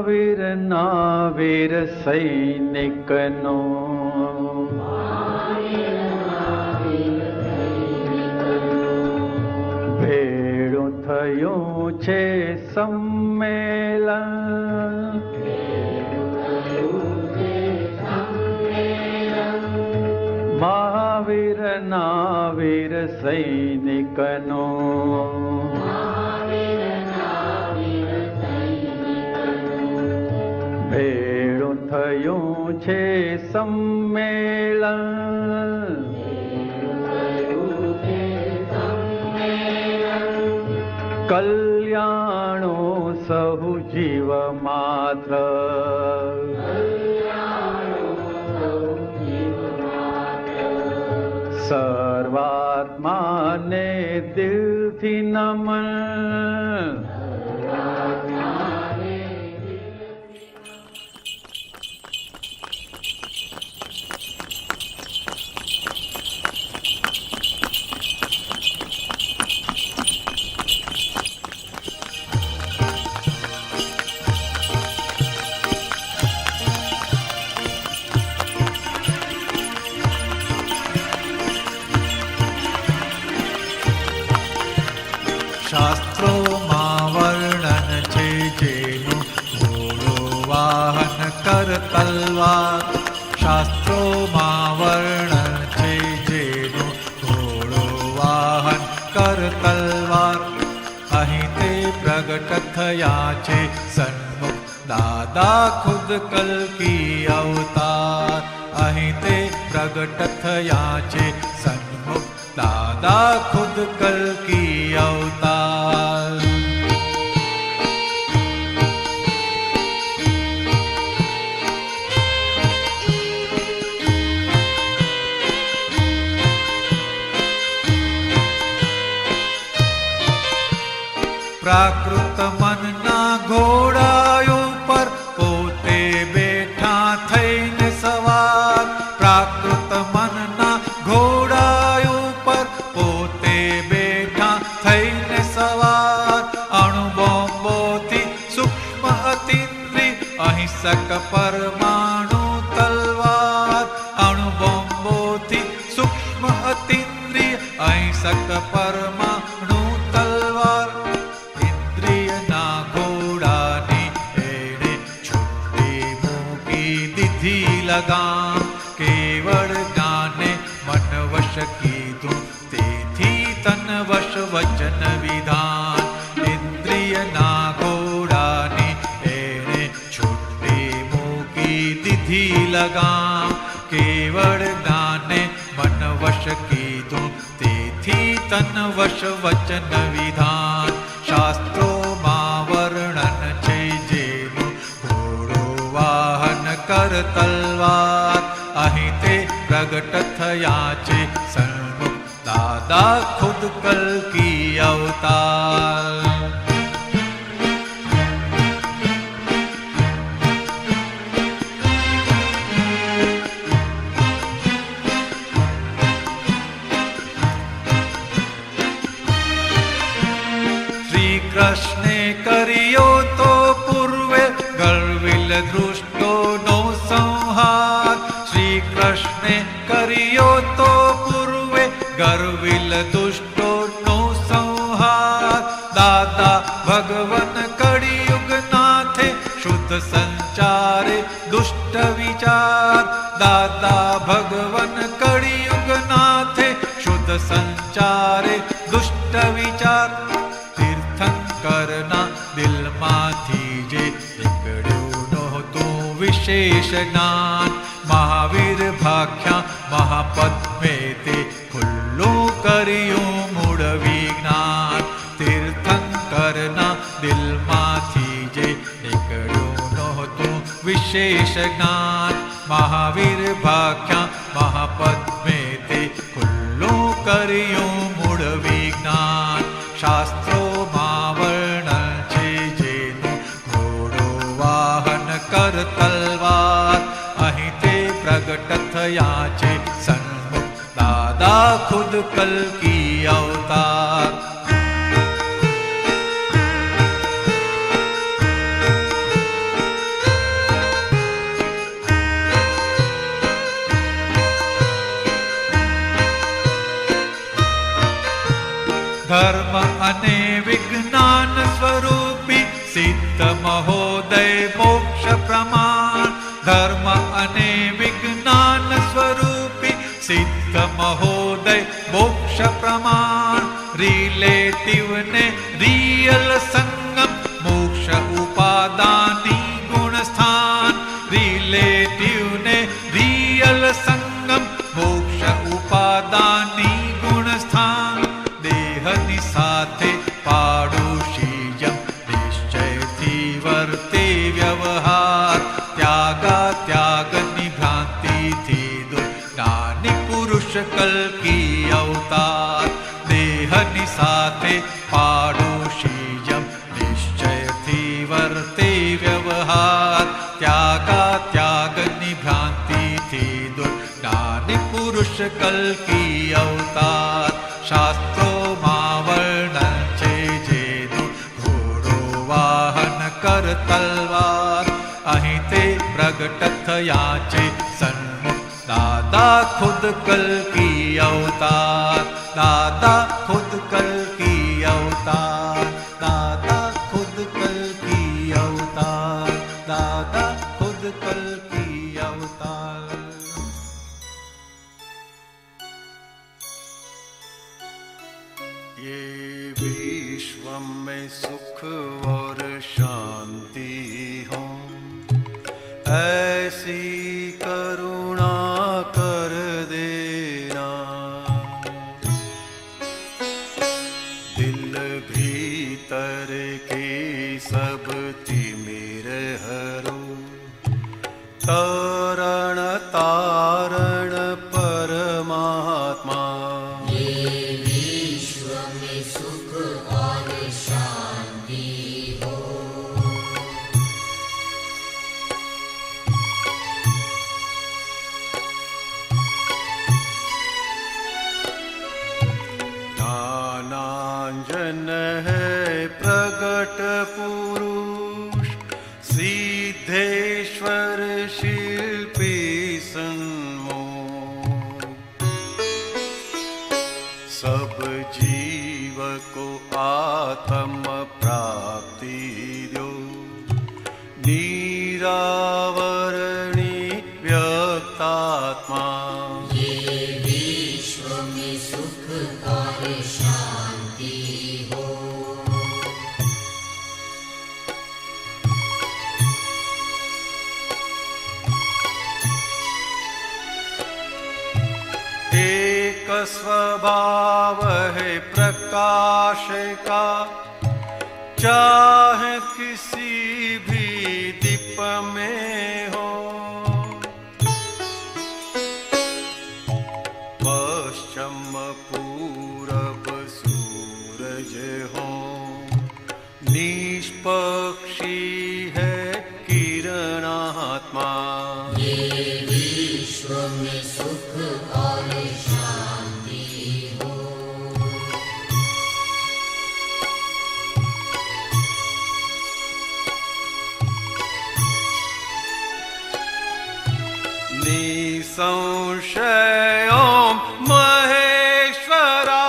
મહાવીરના વીર સૈનિકનો ભેળું થયું છે સંમેલન. મહાવીરના વીર સૈનિકનો ભેળું થયું છે સંમેલન. કલ્યાણો સહુ જીવ માત્ર સર્વાત્માને દિલથી નમન. શાસ્ત્રોમાં વર્ણન છે જેનું ઘોડો વાહન કર તલવાર. શાસ્ત્રોમાં વર્ણન છે જેનું ઘોડો વાહન કર તલવાર. અહીં તે પ્રગટ થયા છે સન્મુખ દાદા ખુદ કલ્કી અવતાર. અહીં તે પ્રગટ થયા છે સન્મુખ દાદા ખુદ કલ્કી અવતાર. પ્રાકૃત મનના ઘોડા ઉપર પોતે બેઠા થઈને સવાર. પ્રાકૃત મનના ઘોડા ઉપર પોતે બેઠા થઈને સવાર. અણુબોમ્બોથી સૂક્ષ્મ અતિન્દ્રિય અહિંસક પરમાણુ તલવાર. અણુબોમ્બોથી સૂક્ષ્મ અતિન્દ્રિય અહિંસક પરમાણુ તલવાર. ઇન્દ્રિયના ઘોડાની એણે છૂટી મૂકી દીધી લગામ. કેવળ જ્ઞાને મન વશ કીધું તેથી તન વશ વચન વિધાન. ઇન્દ્રિયના ઘોડાની એણે છૂટી મૂકી દીધી લગામ. કેવળ જ્ઞાને મન વશ કીધું તેથી તન વશ વચન વિધાન. શાસ્ત્રોમાં વર્ણન છે જેનું ઘોડો વાહન કર તલવાર. અહીં તે પ્રગટ થયા છે સન્મુખ દાદા ખુદ કલ્કી અવતાર. શ્રી કૃષ્ણે કર્યો તો પૂર્વે ગર્વિલ દૃષ્ટોનો સંહાર. શ્રી કૃષ્ણે કર્યો તો પૂર્વે ગર્વિલ દુષ્ટોનો સંહાર. દાદા ભગવન કળિયુગનાથે શુદ્ધ સંચારે દુષ્ટ વિચાર. દાદા ભગવન કળિયુગનાથે શુદ્ધ સંચારે દુષ્ટ વિચાર. તીર્થંકરના દિલમાંથી જે નીકળ્યું નહોતું વિશેષ જ્ઞાન. મહાવીર ભાખ્યા મહાપદ્મે તે ખુલ્લું કર્યું મૂળ વિજ્ઞાન. તીર્થંકરના દિલમાંથી જે નીકળ્યું નહોતું વિશેષ જ્ઞાન. મહાવીર ભાખ્યા મહાપદ્મે તે ખુલ્લું કર્યું મૂળ વિજ્ઞાન. શાસ્ત્રોમાં વર્ણન છે જેનું ઘોડો વાહન કર તલવાર. અહીં તે પ્રગટ થયા છે સન્મુખ દાદા ખુદ કલ્કી અવતાર. धर्म अने विज्ञान स्वरूपी सिद्ध महोदय मोक्ष प्रमाण। धर्म अने विज्ञान स्वरूपी सिद्ध महोदय मोक्ष प्रमाण। रिलेटिव ने रियल संगम मोक्ष उपादानी गुण स्थान। रिलेटिव ने रियल संगम मोक्ष उपादानी गुण स्थान। देहनी साथे पाडोशीयम निश्चयथी वर्ते व्यवहार। त्यागा त्यागनी भ्रांतिथी दूर ज्ञानी पुरुष कल्की अवतार। देहनी साथे पाडोशीयम निश्चयथी वर्ते व्यवहार। त्यागा त्यागनी भ्रांतिथी दूर ज्ञानी पुरुष कल्की अवतार। शास्त्रों માં વર્ણન છે જેનું ઘોડો વાહન કર તલવાર। અહીં તે પ્રગટ થયા છે સન્મુખ દાદા ખુદ કલ્કી અવતાર। દાદા ખુદ કલ્કી અવતાર। દાદા ખુદ કલ્કી અવતાર। દાદા ખુદ કલ્કી અવતાર। ये विश्व में सुख और शांति हो, ऐसी करुणा कर देना। दिल भीतर के सब तिमिर हरो, तरण तारण परमात्मा। ज्ञानांजन है प्रगट पुरुष, सिद्धेश्वर शिल्पी सन्मुख। सब जीव को आत्म प्राप्ति दो, निरावरणी व्यक्तात्मा। ये विश्व में सुख और शांति हो। एक स्वभाव है प्रकाश का, चाहे किसी भी दीप में हो। पश्चिम पूरब सूरज हो, निष्पक्षी है किरणात्मा। ये विश्व में सुख और शांति हो। निसंशय ओम महेश्वरा,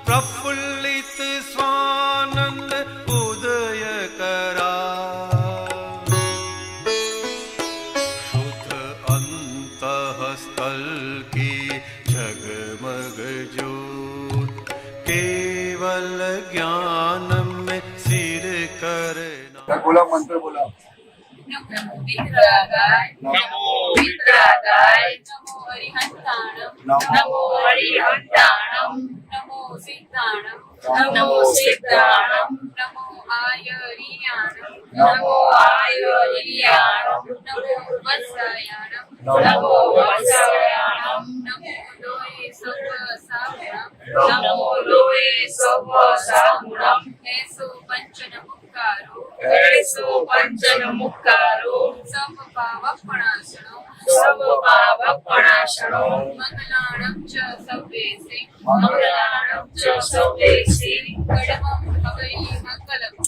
प्रफुल्लित स्वानंद उदय करा। शुद्ध अंतःस्थल की जगमग ज्योत, केवल ज्ञान में सिर करना। बोला मंत्र बोला। नमो विद्रागाय नमो विद्रागाय नमो अरिहंताणं नमो अरिहंताणं नमो सिद्धाणं नमो सिद्धाणं नमो आयरियाणं नमो आयरियाणं नमो वत्सायाणं नमो वत्सायाणं नमो लोये सवसागुणं नमो लोये सवसागुणं ऐसो पंचनमुक्कारो ऐसो पंचनमुक्कारो सर्वपावपणाशनो मंगलाणं च सव्येसे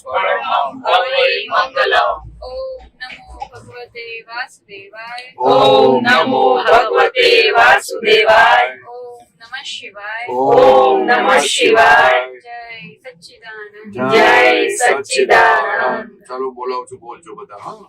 परमं भवै मंगलम् ओम नमो भगवते वासुदेवाय ओम नमो भगवते वासुदेवाय। ओम नमः શિવાય. ઓમ નમઃ શિવાય. જય સચ્ચિદાનંદ. જય સચ્ચિદાનંદ. ચાલો બોલાવું છું, બોલજો બધા. હા,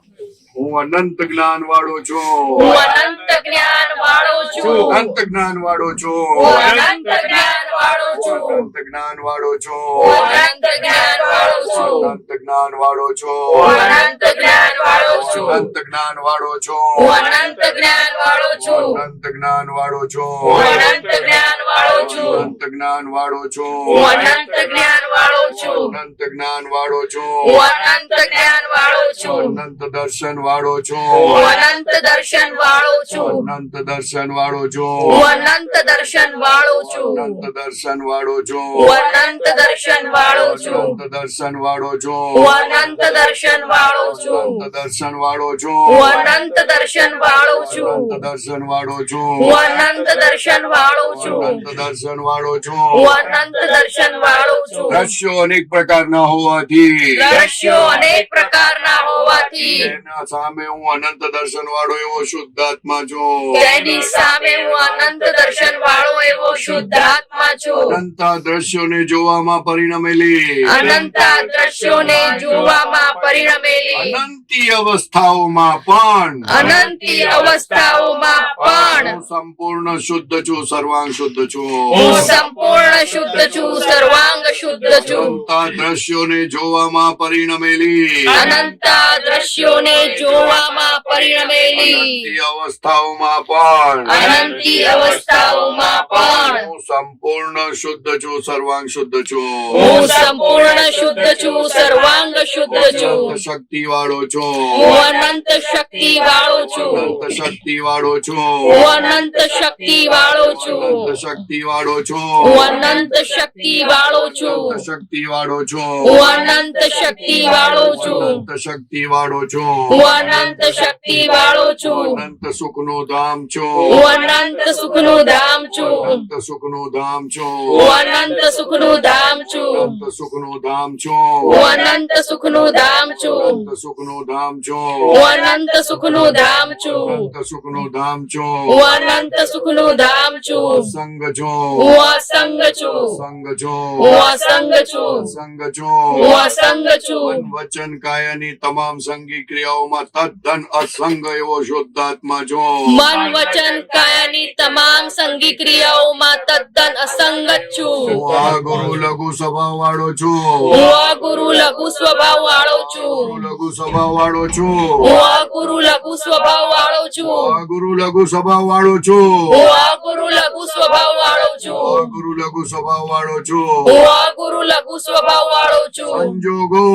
હું અનંત જ્ઞાન વાળો છું. હું અનંત જ્ઞાન વાળો છું. અનંત જ્ઞાન વાળો છું. હું અનંત જ્ઞાન વાળો છું. અનંત જ્ઞાન વાળો છું. હું અનંત જ્ઞાન વાળો છું. અનંત જ્ઞાન વાળો છું. હું અનંત જ્ઞાન વાળો છું. અનંત જ્ઞાન વાળો છું. હું અનંત જ્ઞાન વાળો છું. અનંત જ્ઞાન વાળો છું. હું અનંત જ્ઞાન વાળો છું. અનંત જ્ઞાન વાળો છું. હું અનંત જ્ઞાન વાળો છું. અનંત જ્ઞાન વાળો છું. હું અનંત જ્ઞાન વાળો છું. અનંત દર્શન વાળો છું. હું અનંત દર્શન વાળો છું. અનંત દર્શન વાળો છું. હું અનંત દર્શન વાળો છું. અનંત દર્શન વાળો છું. હું અનંત દર્શન વાળો છું. અનંત દર્શન વાળો છું. હું અનંત દર્શન વાળો છું. અનંત દર્શન વાળો છું. હું અનંત દર્શન વાળો છું. અનંત દર્શન વાળો છું. હું અનંત દર્શન વાળો છું. અનંત દર્શન વાળો છું. હું અનંત દર્શન વાળો છું. દ્રશ્યો અનેક પ્રકારના હોવાથી દ્રશ્યો અનેક પ્રકારના હોવાથી એના સામે હું અનંત દર્શન વાળો એવો શુદ્ધાત્મા છું. તેની સામે હું અનંત દર્શન વાળો એવો શુદ્ધાત્મા છું. અનંત દ્રશ્યોને જોવામાં પરિણમેલી અનંત દ્રશ્યોને જોવામાં પરિણમેલી અનંતી અવસ્થાઓમાં પણ અનંતી અવસ્થાઓમાં પણ હું સંપૂર્ણ શુદ્ધ છું, સર્વાંગ શુદ્ધ છું. હું સંપૂર્ણ શુદ્ધ છું, સર્વાંગ શુદ્ધ છું. અનંત દ્રશ્યોને જોવામાં પરિણમેલી અનંત દ્રશ્યોને જોવામાં પરિણમેલી અનંતી અવસ્થાઓમાં પણ અનંતી અવસ્થાઓમાં પણ હું સંપૂર્ણ શુદ્ધ છું, સર્વાંગ શુદ્ધ છું. હું સંપૂર્ણ શુદ્ધ છું, સર્વાંગ શુદ્ધ છું. અનંત શક્તિ વાળો છું. હું અનંત શક્તિ વાળો છું. અનંત શક્તિ વાળો છું. હું અનંત શક્તિ વાળો છું. અનંત શક્તિ વાળો છું. હું અનંત શક્તિ વાળો છું. અનંત શક્તિ વાળો છું. હું અનંત શક્તિ વાળો છું. અનંત શક્તિ વાળો છું. હું અનંત શક્તિ વાળો છું. અનંત સુખનું ધામ છું. હું અનંત સુખનું ધામ છું. અનંત સુખનું ધામ છું. હું અનંત સુખનું ધામ છું. અનંત સુખનું ધામ છું. હું અનંત સુખનું ધામ છું. અનંત સુખનું ધામ છું. હું અનંત સુખનું ધામ છું. અનંત સુખનું ધામ છું. હું અનંત સુખનું ધામ છું. સંગ છું. હું અસંગ છું. સંગ છું. હું અસંગ છું. સંગ છું. હું અસંગ છું. મન વચન કાયાની તમામ સંગી ક્રિયાઓમાં તદ્દન અસંગ એવો શુદ્ધાત્મા છું. મન વચન કાયાની તમામ સંગી ક્રિયાઓમાં તદ્દન અસંગત છું. હું આ ગુરુ લઘુ સ્વભાવ વાળો છું. હું આ ગુરુ લઘુ સ્વભાવ વાળો છું. ગુરુ લઘુ સ્વભાવ વાળો છું. હું આ ગુરુ લઘુ સ્વભાવ વાળો છું. આ ગુરુ લઘુ સ્વભાવ વાળો છું. હું આ ગુરુ લઘુ સ્વભાવ વાળો છું. આ ગુરુ લઘુ સ્વભાવ વાળો છું. હું આ ગુરુ લઘુ સ્વભાવ વાળો છું. સંજોગો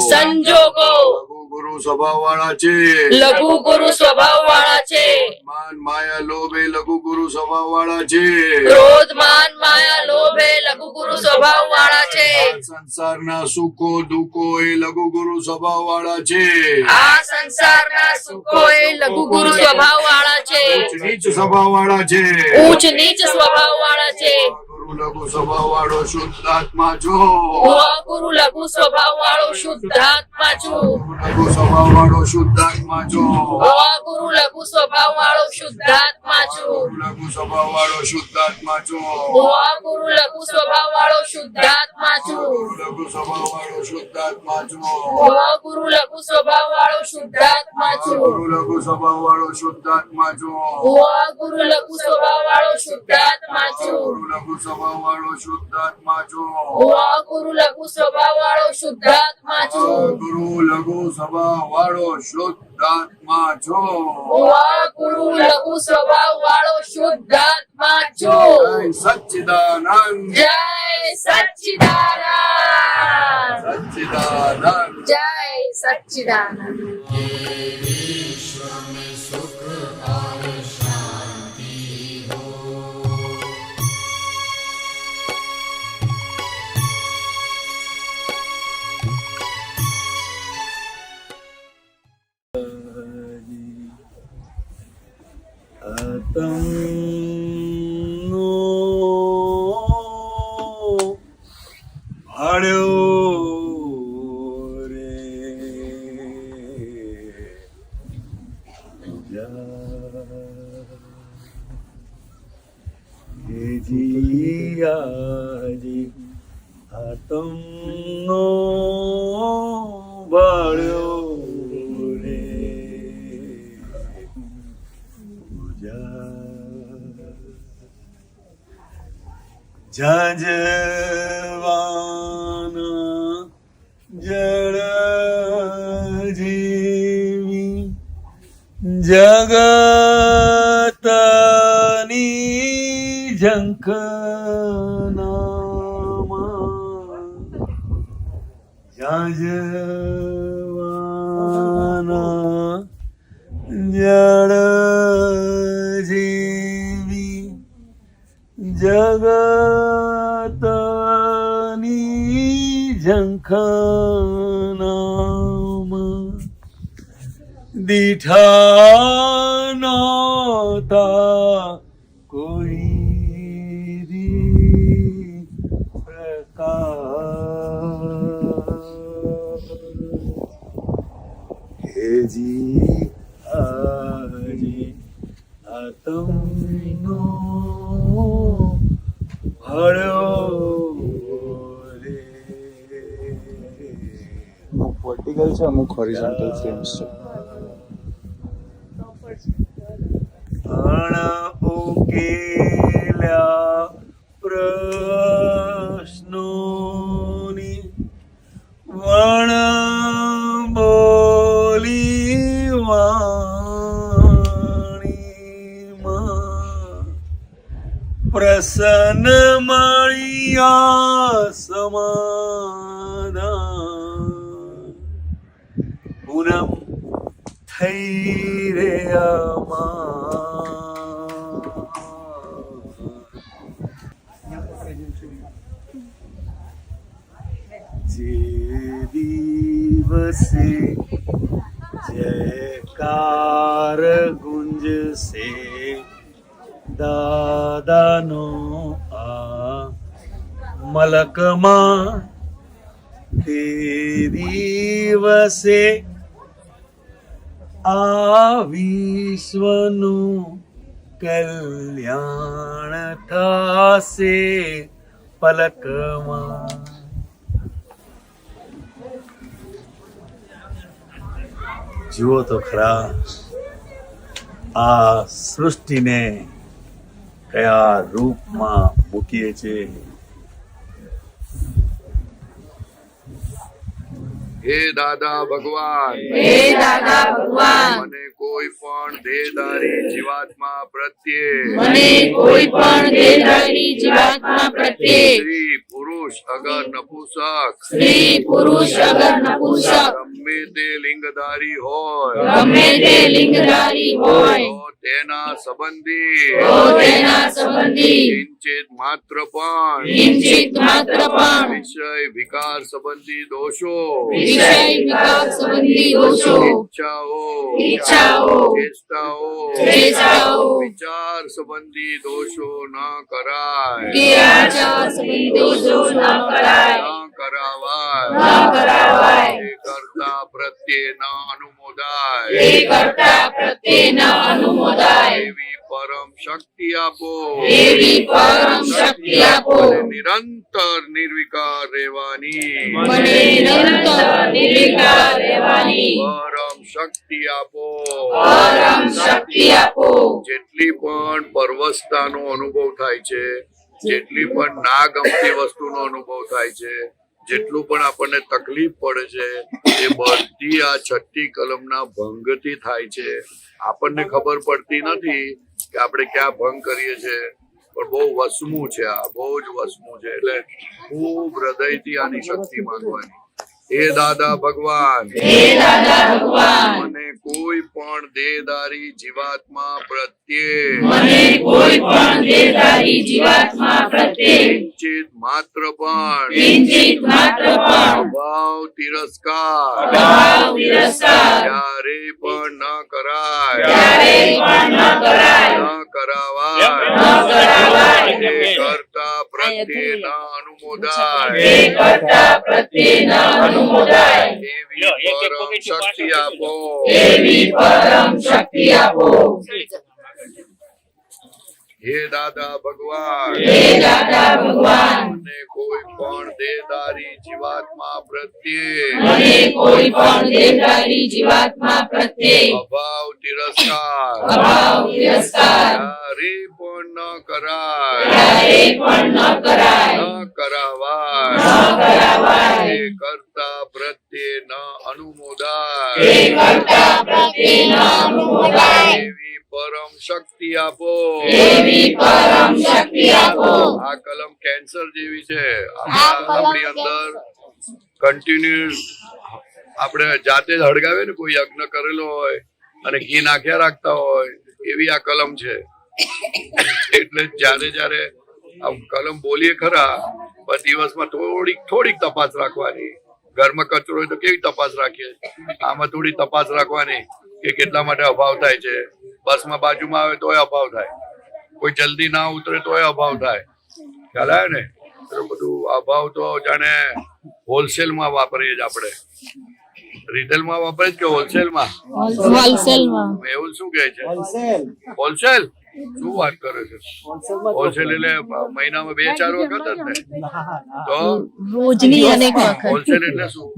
સંજોગો લઘુ ગુરુ સ્વભાવ વાળા છે. લઘુ ગુરુ સ્વભાવ વાળા છે. માન માયા લોભ એ લઘુ ગુરુ સ્વભાવ વાળા છે. ક્રોધ માન માયા લોભ એ લઘુ ગુરુ સ્વભાવ વાળા છે. સંસારના સુખો દુઃખો એ લઘુ ગુરુ સ્વભાવ વાળા છે. આ સંસારના સુખો એ લઘુ ગુરુ સ્વભાવ વાળા છે. ઉચ્ચ નીચ સ્વભાવ વાળા છે. ઉચ્ચ નીચ સ્વભાવ વાળા છે. ગુરુ લઘુ સ્વભાવ વાળો શુદ્ધાત્મા છો. હું આ ગુરુ લઘુ સ્વભાવ વાળો શુદ્ધાત્મા છું. લઘુ સ્વભાવ વાળો શુદ્ધાત્મા છો. હું આ ગુરુ લઘુ સ્વભાવ વાળો શુદ્ધાત્મા છું. લઘુ સ્વભાવ વાળો શુદ્ધાત્મા છો. હું આ ગુરુ લઘુ સ્વભાવ વાળો શુદ્ધાત્મા છું. લઘુ સ્વભાવ વાળો શુદ્ધાત્મા છો. હું આ ગુરુ લઘુ સ્વભાવ વાળો શુદ્ધાત્મા છું. ગુરુ લઘુ સ્વભાવ વાળો શુદ્ધાત્મા છો. હું આ ગુરુ લઘુ સ્વભાવ વાળો શુદ્ધાત્મા છું. ગુરુ લઘુ સ્વભાવ વાળો શુદ્ધાત્મા છો. હું આ ગુરુ લઘુ સ્વભાવ વાળો શુદ્ધાત્મા છું. ગુરુ લઘુ સ્વભાવ વાળો શુદ્ધાત્મા છો. હું આ ગુરુ લઘુ સ્વભાવ વાળો શુદ્ધાત્મા છું. જય સચ્ચિદાનંદ. જય સચ્ચિદાનંદ. સચ્ચિદાનંદ. જય સચ્ચિદાનંદ. विश्व में सुख और शांति हो। તમનો ભાડ્યો રે જી તમનો ભાળ્યો રે ઝાંઝવાના જળ જીવી જગતની ઝંખનામાં ઝાંઝવાના જળ જીવી જગતની ઝંખનામાં દીઠા નહોતા કોઈ દી પ્રકાર હેજી હાજી આ તમનો અમુક વર્ટિકલ છે, અમુક હોરિઝોન્ટલ ફ્રેમ્સ છે. ઉકેલ્યા પ્રશ્નોની વણ બોલી વાણીમાં પ્રસન્ન મળ્યા સમાધાન પૂનમ થઈ રે જે દિવસે જયકાર ગુંજશે દાદાનો આ મલકમાં તે દિવસે આ વિશ્વનું કલ્યાણ થશે પલકમાં. જુઓ તો ખરા આ સૃષ્ટિને કયા રૂપમાં મૂકીએ છીએ. હે દાદા ભગવાન, હે દાદા ભગવાન, મને કોઈ પણ દેહધારી જીવાત્મા પ્રત્યે, મને કોઈ પણ દેહધારી જીવાત્મા પ્રત્યે, સ્ત્રી પુરુષ અગર નપુંસક, સ્ત્રી પુરુષ અગર નપુંસક, ગમે તે લિંગધારી હોય, ગમે તે લિંગધારી હોય, તો તેના સંબંધી, તો તેના સંબંધી કિંચિત માત્ર પણ કિંચિત માત્ર પણ વિષય વિકાર સંબંધી દોષો, વિષય વિકાર સંબંધી દોષો, ઈચ્છાઓ, ચેષ્ટાઓ, વિચાર સંબંધી દોષો ન કરાય, કે આચાર સંબંધી દોષો ન કરાય, ન કરાવાય, ન કરાવાય, એ કરતા પ્રત્યે ન અનુમોદાય, એ કરતા પ્રત્યે ન અનુમોદાય, એવી પરમ શક્તિ આપો, એવી પરમ શક્તિ આપો, મને નિરંતર નિર્વિકાર રહેવાની મને નિરંતર નિર્વિકાર રહેવાની પરમ શક્તિ આપો. પરમ શક્તિ આપો. જેટલી પણ પરવશતાનો અનુભવ થાય છે, જેટલી પણ ના ગમતી વસ્તુનો અનુભવ થાય છે, જેટલું પણ આપણને તકલીફ પડે છે, એ બધી આ છઠ્ઠી કલમના ભંગથી થાય છે. આપણને ખબર પડતી નથી કે આપણે ક્યાં ભંગ કરીએ છીએ, પણ બહુ વસમું છે, આ બહુ જ વસમું છે. એટલે ખૂબ હૃદયથી આની શક્તિ માંગવાની. હે દાદા ભગવાન, હે દાદા ભગવાન, મને કોઈ પણ દેહધારી જીવાત્મા પ્રત્યે, મને કોઈ પણ દેહધારી જીવાત્મા પ્રત્યે કિંચિત માત્ર પણ કિંચિત માત્ર પણ ભાવ તિરસ્કાર ભાવ તિરસ્કાર ક્યારે પણ ન કરાય, ક્યારેય પણ ન કરાય, ન કરાવાય, ન કરાવાય, એ કરતા પ્રત્યે ન અનુમોદાય, એ કરતા પ્રત્યે ન અનુમોદાય, એવી પરમ શક્તિ આપો. એવી પરમ શક્તિ આપો. હે દાદા ભગવાન મને કોઈ પણ દેહધારી જીવાત્મા પ્રત્યે અભાવ તિરસ્કાર ક્યારે પણ ન કરાય ન કરાવાય એ કરતા પ્રત્યે ન અનુમોદાય એવી પરમ શક્તિ આપો. આ કલમ કેન્સર જેવી છે. આપણી અંદર કન્ટિન્યુ આપણે જાતે જ હળગાવે ને, કોઈ યજ્ઞ કરેલો હોય અને ઘી નાખ્યા રાખતા હોય એવી આ કલમ છે. એટલે જ્યારે આ કલમ બોલીએ ખરા, પણ દિવસમાં થોડીક તપાસ રાખવાની. ઘરમાં કચરો હોય તો કેવી તપાસ રાખીએ, આમાં થોડી તપાસ રાખવાની કે કેટલા માટે અભાવ થાય છે. બસમાં બાજુમાં આવે તોય અભાવ થાય, કોઈ જલ્દી ના ઉતરે તોય અભાવ થાય. ખ્યાલ આવે ને? એટલે બધું અભાવ તો જાણે હોલસેલમાં વાપરીએ જ આપણે. રિટેલમાં વાપરે જ કે હોલસેલમાં? એવું શું કહે છે? હોલસેલ? શું વાત કરે છે? હોલસેલ એટલે મહિનામાં 2-4 વખત જ ને? તો રોજની અનેક વખત. હોલસેલ એટલે શું?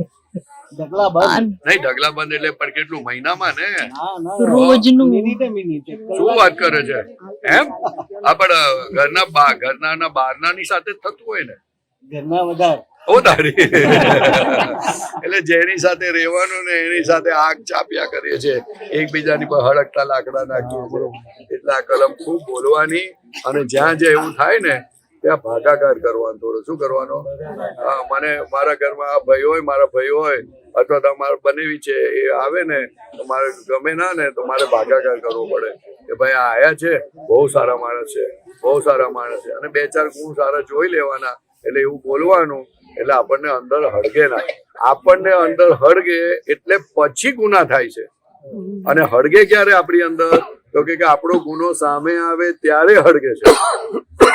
નહીં, ઢગલા બંધ એટલે પણ કેટલું મહિનામાં ને? રોજનું. શું વાત કરે છે? એમ આપડે ઘરના બહારના ની સાથે થતું હોય ને? ઘરના વધારે એટલે જેની સાથે રહેવાનું ને એની સાથે આગ ચાપ્યા કરીએ છીએ, એકબીજાની પર હળકતા લાકડા નાખીએ છીએ. એટલે આ કલમ ખૂબ બોલવાની, અને જ્યાં એવું થાય ને ત્યાં ભાગાકાર કરવાનો. થોડો શું કરવાનો? મને મારા ઘરમાં મારા ભાઈ હોય અથવા તમારે બનેવી છે એ આવે ને તો મારે ગમે ના ને તો મારે ભાગાકાર કરવો પડે કે ભાઈ આ આયા છે, બહુ સારા માણસ છે, બહુ સારા માણસ છે, અને 2-4 ગુણ સારા જોઈ લેવાના. એટલે એવું બોલવાનું એટલે આપણને અંદર હળગે ના. આપણને અંદર હળગે એટલે પછી ગુના થાય છે. અને હળગે ક્યારે આપણી અંદર? તો કે આપણો ગુનો સામે આવે ત્યારે હળગે છે.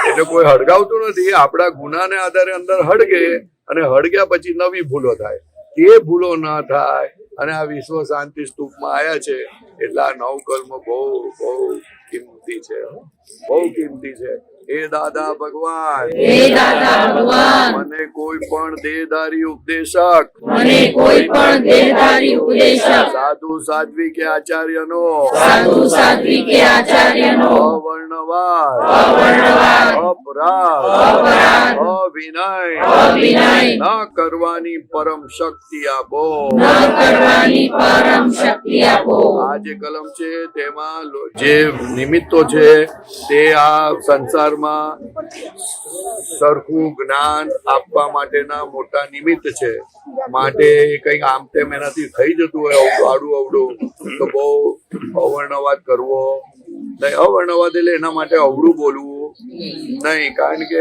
એટલે કોઈ હળગાવતું નથી, આપણા ગુનાને આધારે અંદર હળગે, અને હળગ્યા પછી નવી ભૂલો થાય. એ ભૂલો ના થાય. અને આ વિશ્વ શાંતિ સ્તૂપમાં આયા છે એટલે આ 9 કલમ બહુ કિંમતી છે, બહુ કિંમતી છે. હે દાદા ભગવાન, મને કોઈ પણ દેહધારી ઉપદેશક, સાધુ સાધ્વી કે આચાર્યનો અવર્ણવાદ, અપરાધ, અવિનય ન કરવાની પરમ શક્તિ આપો. આ જે કલમ છે તેમાં જે નિમિત્તો છે તે આ સંસાર સરખું જ્ઞાન આપવા માટેના મોટા નિમિત્ત છે. માટે કઈક આમ તેમ એનાથી થઈ જતું હોય અવડું તો બહુ અવર્ણવાદ કરવો નહીં. અવર્ણવાદ એટલે એના માટે અવળું બોલવું નહીં. કારણ કે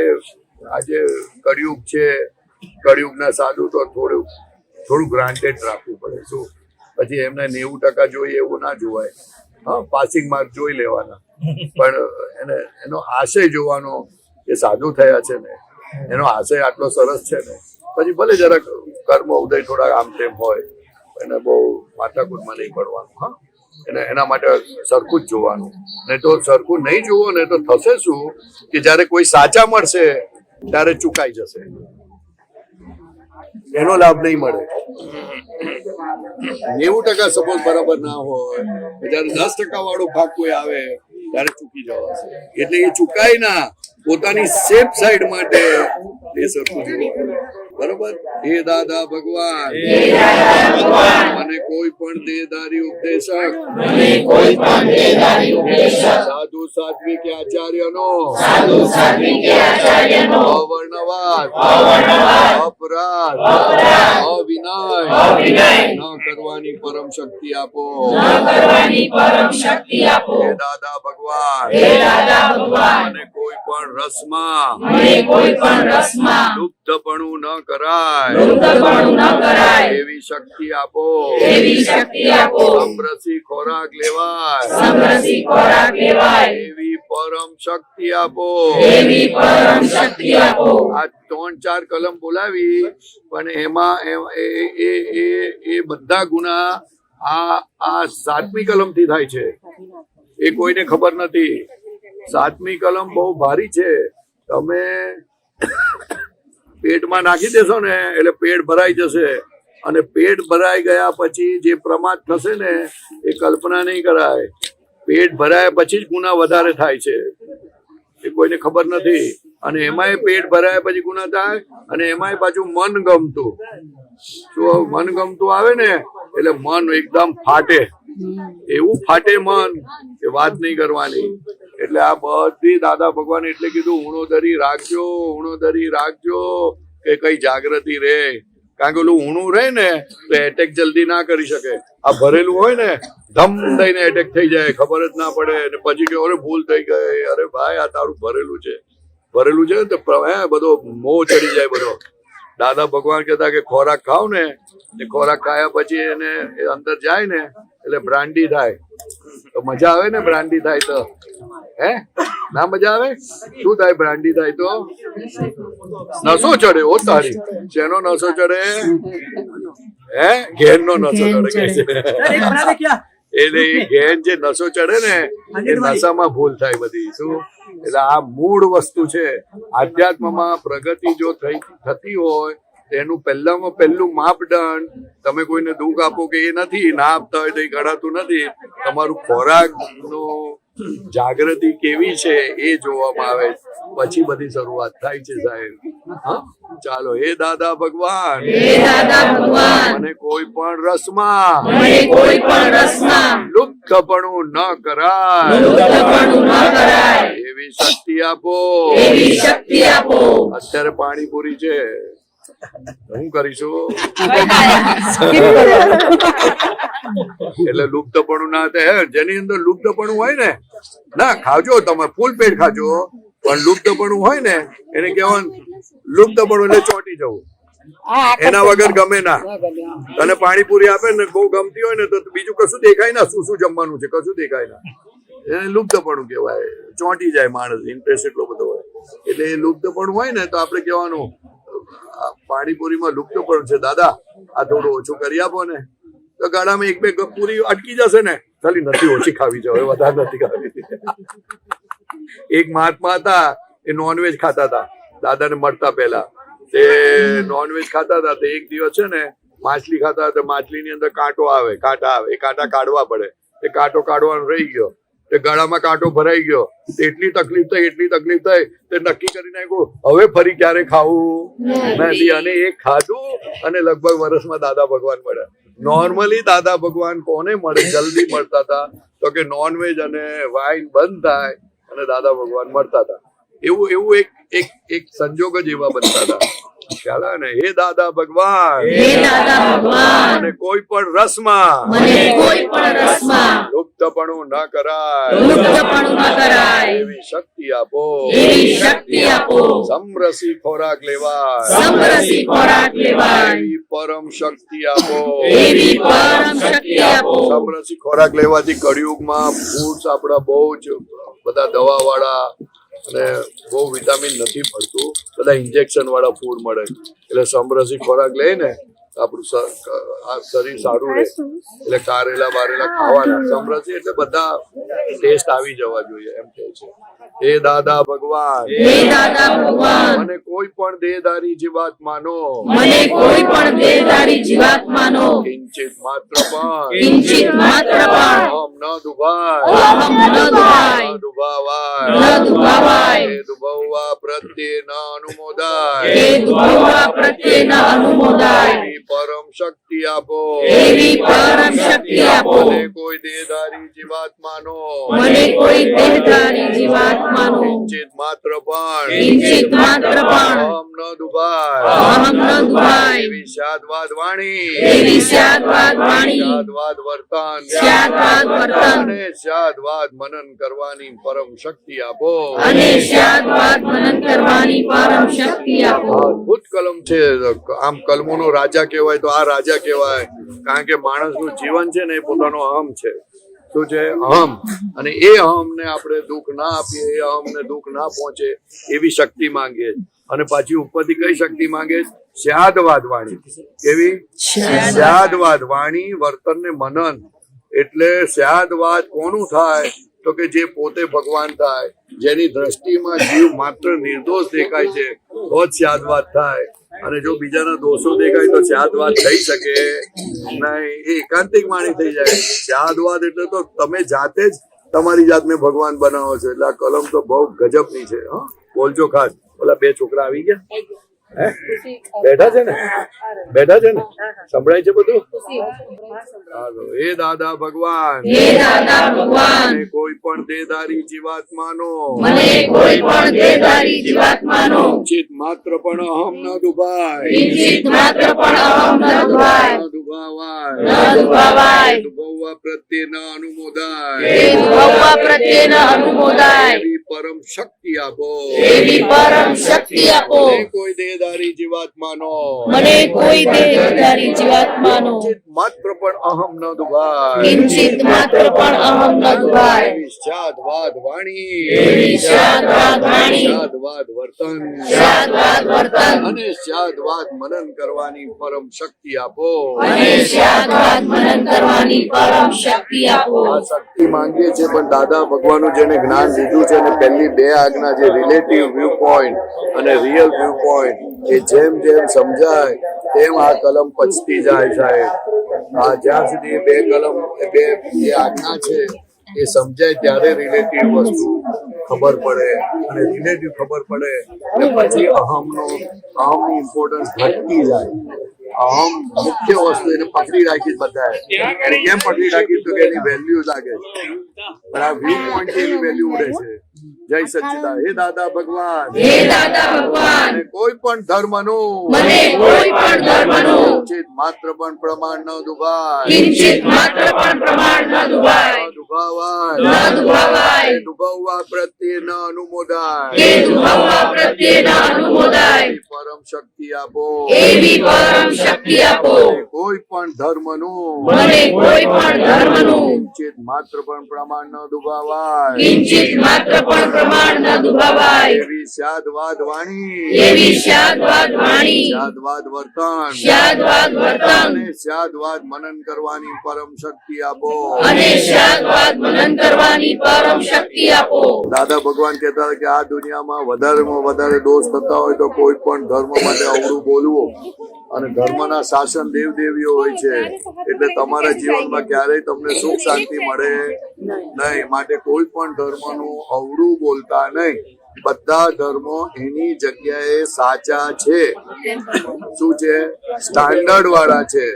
આજે કળિયુગ છે, કળિયુગના સાધુ તો થોડું ગ્રાન્ટેડ રાખવું પડે. શું પછી એમને 90% જોઈએ એવું ના જોવાય. હા, પાસિંગ માર્ક જોઈ લેવાના, પણ એનો આશય જોવાનો એ સાધુ થયા છે ને, એનો આશય આટલો સરસ છે ને. પછી ભલે જરાક કર્મ ઉદય થોડા આમ તેમ હોય, એને બહુ માથાકૂટમાં નહીં પડવાનું. હા, એના માટે સરખું જ જોવાનું. નહીં તો સરખું નહીં જોવો ને તો થશે શું કે જયારે કોઈ સાચા મળશે ત્યારે ચુકાઈ જશે, એનો લાભ નહીં મળે. 90% સપોઝ બરાબર ના હોય, જયારે 10% વાળો ભાગ કોઈ આવે ત્યારે ચૂકી જવાશે. એટલે એ ચુકાય ના, પોતાની સેફ સાઈડ માટે એ સરખું જોવાનું. બરોબર? હે દાદા ભગવાન, મને કોઈ પણ દેહધારી ઉપદેશક, સાધુ સાધ્વી કે આચાર્યનો અવર્ણવાદ, અપરાધ, અવિનય ન કરવાની પરમ શક્તિ આપો. હે દાદા ભગવાન, મને કોઈ પણ રસમાં લુપ્તપણું ન કરાય એવી શક્તિ આપો. સમરસી ખોરાક લેવાય એવી પરમ શક્તિ આપો. આ 3-4 કલમ બોલાવી, પણ એમાં એ બધા ગુના આ 7મી કલમ થી થાય છે. એ કોઈને ખબર નથી. સાતમી કલમ બહુ ભારી છે. તમે પેટમાં નાખી દેશો ને એટલે પેટ ભરાઈ જશે, અને પેટ ભરાઈ ગયા પછી જે પ્રમાદ થશે ને એ કલ્પના નહીં કરાય. પેટ ભરાયા પછી જ ગુના વધારે થાય છે, એ કોઈને ખબર નથી. અને એમાંય પેટ ભરાયા પછી ગુના થાય, અને એમાંય પાછું મન ગમતું. શું મન ગમતું આવે ને એટલે મન એકદમ ફાટે, એવું ફાટે મન કે વાત નહીં કરવાની. એટલે આ બધી દાદા ભગવાન એટલે કીધું ઉણોદરી રાખજો, ઉણોદરી રાખજો કે કઈ જાગૃતિ રે. કારણ કે ઓલું ઊણું રહે ને તો એટેક જલ્દી ના કરી શકે. આ ભરેલું હોય ને ધમ દઈને એટેક થઈ જાય, ખબર જ ના પડે. અને પછી કે અરે ભૂલ થઈ ગઈ, અરે ભાઈ આ તારું ભરેલું છે ને તો બધો મોહ ચડી જાય બધો. દાદા ભગવાન કહેતા કે ખોરાક ખાવ ને, એ ખોરાક ખાયા પછી એને અંદર જાય ને એટલે બ્રાન્ડી થાય. તો મજા આવે ને બ્રાન્ડી થાય તો? હે ના મજા આવે? શું થાય બ્રાન્ડી થાય તો? નસો ચડે. ઓ તારી શેનો નસો ચડે? હે ઘેર નો નસો ચડે કે છે. એટલે એ ઘેર જે નસો ચડે ને એ નશામાં ભૂલ થાય બધી. શું? એટલે આ મૂળ વસ્તુ છે. આધ્યાત્મમાં પ્રગતિ જો થતી હોય તેનું પહેલામાં પહેલું માપદંડ તમે કોઈને દુઃખ આપો કે એ નથી, ના આપતા હોય તો એ ગણાતું નથી. તમારું ખોરાક નું જાગૃતિ કેવી છે એ જોવામાં આવે, પછી બધી શરૂઆત થાય છે સાહેબ. હા ચાલો. હે દાદા ભગવાન, મને કોઈ પણ રસમાં લુપ્તપણું ન કરાય એવી શક્તિ આપો. અત્યારે પાણીપુરી છે, હું કરીશું એટલે લુપ્તપણું ના થાય. જેની અંદર લુપ્તપણું હોય ને ના ખાજો, તમે ફૂલ પેટ ખાજો, પણ લુપ્તપણું હોય ને એને કહેવાનું લુપ્તપણું એટલે ચોંટી જવું. એના વગર ગમે ના. તને પાણીપુરી આપે ને બહુ ગમતી હોય ને તો બીજું કશું દેખાય ના, શું શું જમવાનું છે કશું દેખાય ના. એને લુપ્તપણું કહેવાય. ચોંટી જાય માણસ, ઇન્ટરેસ્ટ એટલો બધો હોય. એટલે એ લુપ્તપણું હોય ને તો આપણે કહેવાનું પાણીપુરીમાં લુપ્તપણું છે દાદા, આ થોડું ઓછું કરી આપો ને. તો ગાડામાં એક બે પૂરી અટકી જશે ને, ખાલી નથી ઓછી ખાવી છે, હવે વધારે નથી ખાવી. એક મહાત્મા હતા, એ નોનવેજ ખાતા હતા દાદાને મળતા પહેલા. તે નોનવેજ ખાતા હતા, તે એક દિવસ છે ને માછલી ખાતા હતા. માછલીની અંદર કાંટા આવે, એ કાંટા કાઢવા પડે. એ કાંટો કાઢવાનો રહી ગયો, તે ગળામાં કાંટો ભરાઈ ગયો. એટલી તકલીફ થઈ તે નક્કી કરી નાખ્યું હવે ફરી ક્યારે ખાવું નથી. અને એ ખાધું અને લગભગ વર્ષમાં દાદા ભગવાન મળ્યા. નોર્મલી દાદા ભગવાન કોને મળે જલ્દી મળતા હતા તો કે નોનવેજ અને વાઇન બંધ થાય અને દાદા ભગવાન મળતા હતા. એવું એક સંજોગ જ એવા બનતા હતા. ખ્યાલ આવે ને? હે દાદા ભગવાન, અને કોઈ પણ રસમાં લુપ્તપણું ન કરાય એવી શક્તિ આપો. સમરસી ખોરાક લેવાય એવી પરમ શક્તિ આપો. સમરસી ખોરાક લેવાથી કળિયુગમાં ફૂડ્સ આપડા બહુ જ બધા દવા વાળા અને બહુ વિટામિન નથી મળતું, બધા ઇન્જેક્શન વાળા ફૂડ મળે. એટલે સમરસી ખોરાક લે ને આપણું શરીર સારું રહે. એટલે કારેલા બારેલા ખાવાના. સમરસી એટલે બધા ટેસ્ટ આવી જવા જોઈએ એમ કે છે. હે દાદા ભગવાન, મને કોઈ પણ દેહધારી જીવાત્માનો કિંચિત માત્ર પણ અહમ ન દુભાવાય, દુભાવવા પ્રત્યે ન અનુમોદાય એવી પરમ શક્તિ આપો. મને કોઈ દેહધારી જીવાત્માનો કિંચિત માત્ર પણ અહમ ન દુભાય એવી શાદવાદ વાણી, શાદવાદ વર્તન અને શાદવાદ મનન કરવાની પરમ શક્તિ આપો. અદભુત કલમ છે. આમ કલમોનો રાજા કહેવાય તો આ રાજા કહેવાય. કારણ કે માણસનું જીવન છે ને એ પોતાનો અહમ છે. શું છે? અહમ. અને એ અહમને આપણે દુઃખ ના આપીએ, એ અહમને દુઃખ ના પહોંચે એવી શક્તિ માંગે. અને પાછી ઉપરથી કઈ શક્તિ માંગે? સ્યાદવાદ વાણી. કેવી? સ્યાદવાદ વાણી, વર્તન ને મનન. એટલે સ્યાદવાદ કોનું થાય તો કે જે પોતે ભગવાન થાય, જેની દ્રષ્ટિમાં જીવ માત્ર નિર્દોષ દેખાય છે તો જ સ્યાદવાદ થાય. અને જો બીજાના દોષો દેખાય તો સ્યાદવાદ થઈ શકે નહીં, એ એકાંતિક વાણી થઈ જાય. સ્યાદવાદ એટલે તો તમે જાતે જ તમારી જાતને ભગવાન બનાવો છો. એટલે આ કલમ તો બહુ ગજબની છે. હા, બોલજો ખાસ. ઓલા બે છોકરા આવી ગયા, હે? બેઠા છે ને? બેઠા છે ને? સંભળાય છે બધું? ચાલો. હે દાદા ભગવાન, હે દાદા ભગવાન, મને કોઈ પણ દેહધારી જીવાત્માનો મને કોઈ પણ દેહધારી જીવાત્માનો ચિત્ત માત્ર પણ અહમ ન દુભાય, કિંચિત માત્ર પણ અહમ ન દુભાય, ન દુભાવાય, ન દુભાવાય, દુભાવવા પ્રત્યે ન અનુમોદાય, તે દુભાવવા પ્રત્યે ન અનુમોદાય, એવી પરમ શક્તિ આપો. એવી પરમ શક્તિ આપો. મને કોઈ દેહધારી જીવાત્માનો મને કોઈ દેહધારી જીવાત્માનો ચિત્ત માત્ર પણ અહમ ન દુભાય, કિંચિત માત્ર પણ અહમ ન દુભાય, એવી શાદવાદ વાણી, એવી શાદવાદ વાણી, શાદવાદ વર્તન શાદવાદ વર્તન અને શાદવાદ મનન કરવાની પરમ શક્તિ આપો. અને શાદવાદ મનન કરવાની પરમ શક્તિ આપો. આ શક્તિ માંગીએ છીએ, પણ દાદા ભગવાનનું જેને જ્ઞાન લીધું છે અને પહેલી બે આજ્ઞા જે રિલેટિવ વ્યૂ પોઈન્ટ અને રિયલ વ્યૂ પોઈન્ટ, એ જેમ જેમ સમજાય તેમ આ કલમ પચતી જાય સાહેબ. આ જ્યાં સુધી બે કલમ બે જે આજ્ઞા છે એ સમજાય ત્યારે રિલેટિવ વસ્તુ ખબર પડે, અને રિલેટિવ ખબર પડે એટલે પછી અહમની ઇમ્પોર્ટન્સ ઘટતી જાય. અહમ મુખ્ય વસ્તુ એને પકડી રાખી જ બધાએ. એને કેમ પકડી રાખી? તો કે એની વેલ્યુ લાગે છે, પણ આ વ્યૂ પોઈન્ટ એની વેલ્યુ ઉડે છે. જય સચ્ચિદાનંદ. હે દાદા ભગવાન, હે દાદા ભગવાન, મને કોઈ પણ ધર્મનું મને કોઈ પણ ધર્મનું કિંચિત માત્ર પણ પ્રમાણ ન દુભાય, કિંચિત માત્ર પણ પ્રમાણ ન દુભાય, ન દુભાવાય, ન દુભાવાય, એ દુભાવવા પ્રત્યે ન અનુમોદાય, કે દુભાવવા પ્રત્યે ન અનુમોદાય, એવી પરમ શક્તિ આપો. એવી પરમ શક્તિ આપો. મને કોઈ પણ ધર્મનું મને કોઈ પણ ધર્મનું કિંચિત માત્ર પણ પ્રમાણ ન દુભાવાય, કિંચિત માત્ર પણ પ્રમાણ ન દુભાવાય, એવી શાદવાદ વાણી, એવી શાદવાદ વાણી, શાદવાદ વર્તન શાદવાદ વર્તન અને શાદવાદ મનન કરવાની પરમ શક્તિ આપો. અને શાદવાદ મનન કરવાની પરમ શક્તિ આપો. દાદા ભગવાન કહેતા હતા કે આ દુનિયામાં વધારેમાં વધારે દોષ થતા હોય તો કોઈ પણ ધર્મ માટે અવળું બોલવું, અને ધર્મના શાસન દેવદેવીઓ હોય છે, એટલે તમારા જીવનમાં ક્યારેય તમને સુખ શાંતિ મળે નહીં. માટે કોઈ પણ ધર્મનું અવળું બોલતા નહીં. બધા ધર્મો એની જગ્યાએ સાચા છે. શું છે? સ્ટાન્ડર્ડ વાળા છે,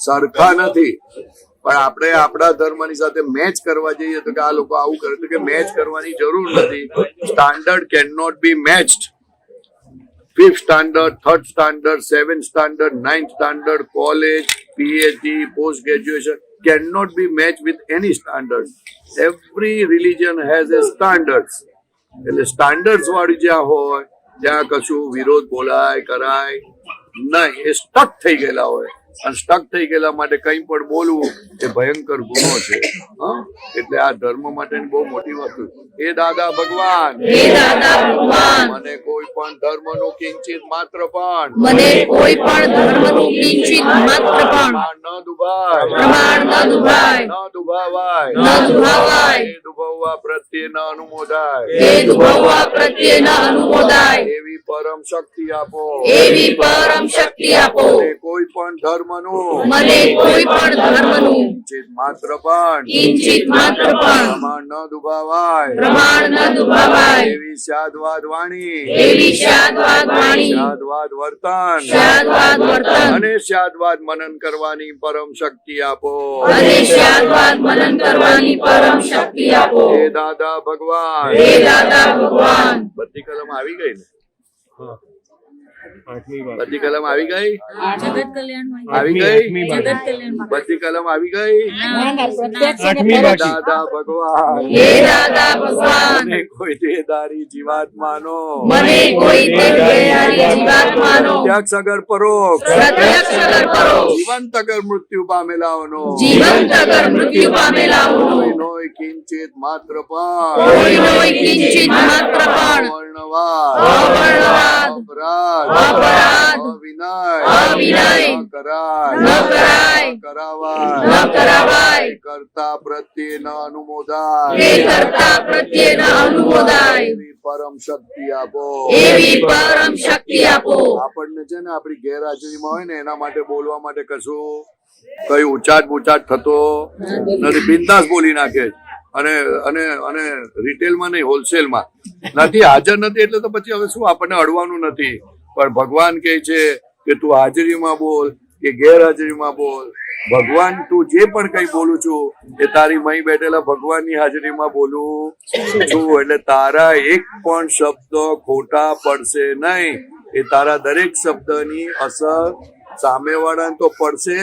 સરખા નથી. પણ આપણે આપણા ધર્મની સાથે મેચ કરવા જઈએ તો કે આ લોકો આવું કરે, તો કે મેચ કરવાની જરૂર નથી. Standard can not be matched. 5th standard, 3rd standard, 7th standard, 9th standard, college, PhD, post-graduation cannot be matched with any standards. Every religion has a standards. એટલે standards વાળી જ્યાં હોય ત્યાં કશું વિરોધ બોલાય કરાય નહીં. એ સ્ટક થઈ ગયેલા હોય, અને સ્ટક થઈ ગયેલા માટે કંઈ પણ બોલવું એ ભયંકર ગુનો છે. હા, એટલે આ ધર્મ માટેની બહુ મોટી વસ્તુ. હે દાદા ભગવાન, હે દાદા ભગવાન, મને કોઈ પણ ધર્મનું કિંચિત માત્ર પણ મને કોઈ પણ ધર્મનું કિંચિત માત્ર પણ પ્રમાણ ન દુભાય, પ્રમાણ ન દુભાય, ન દુભાવાય, ન દુભાવાય, એ દુભાવવા પ્રત્યે ન અનુમોદાય, કે દુભાવવા પ્રત્યે ન અનુમોદાય, એવી પરમ શક્તિ આપો. એવી પરમ શક્તિ આપો. મને કોઈ પણ ધર્મનું મને કોઈ પણ ધર્મનું કિંચિત માત્ર પણ કિંચિત માત્ર પણ પ્રમાણ ન દુભાવાય, પ્રમાણ ન દુભાવાય, એવી શાદવાદ વાણી, એવી શાદવાદ વાણી, શાદવાદ વર્તન શાદવાદ વર્તન અને શાદવાદ મનન કરવાની પરમ શક્તિ આપો. અને શાદવાદ મનન કરવાની પરમ શક્તિ આપો. હે દાદા ભગવાન, હે દાદા ભગવાન, બધી કલમ આવી ગઈ ને? બધી કલમ આવી ગઈ? આવી ગઈ? બધી કલમ આવી ગઈ? દાદા ભગવાન, હે દાદા ભગવાન, મને કોઈ દેહધારી જીવાત્માનો મને કોઈ દેહધારી જીવાત્માનો પ્રત્યક્ષ અગર પરોક્ષ પ્રત્યક્ષ અગર પરોક્ષ જીવંત અગર મૃત્યુ પામેલાઓનો જીવંત અગર મૃત્યુ પામેલાઓનો કોઈનોય કિંચિત માત્ર પણ કોઈનોય કિંચિત માત્ર પણ અવર્ણવાદ, અવર્ણવાદ, અપરાધ, અપરાધ, અવિનય અવિનય ન કરાય, ન કરાય, ન કરાવાય, ન કરાવાય, કર્તા પ્રત્યેના અનુમોદાય તે કરતા પ્રત્યેના અનુમોદાય એવી પરમ શક્તિ આપો એવી પરમ શક્તિ આપો. આપણને છે ને આપણી ગેરહાજરીમાં હોય ને એના માટે બોલવા માટે કશું કઈ ઉચાટ બુચાટ થતો નથી. બિંદાસ બોલી નાખે અને અને અને રિટેલમાં નહીં હોલસેલમાં નથી હાજર નથી એટલે તો પછી હવે શું આપણને અડવાનું નથી. પણ ભગવાન કહે છે કે તું હાજરીમાં બોલ કે ગેરહાજરીમાં બોલ. ભગવાન તું જે પણ કઈ બોલું છું એ તારી મહી બેઠેલા ભગવાનની હાજરીમાં બોલું છું એટલે તારા એક પણ શબ્દ ખોટા પડશે નહીં. એ તારા દરેક શબ્દની અસર સામેવાળાને તો પડશે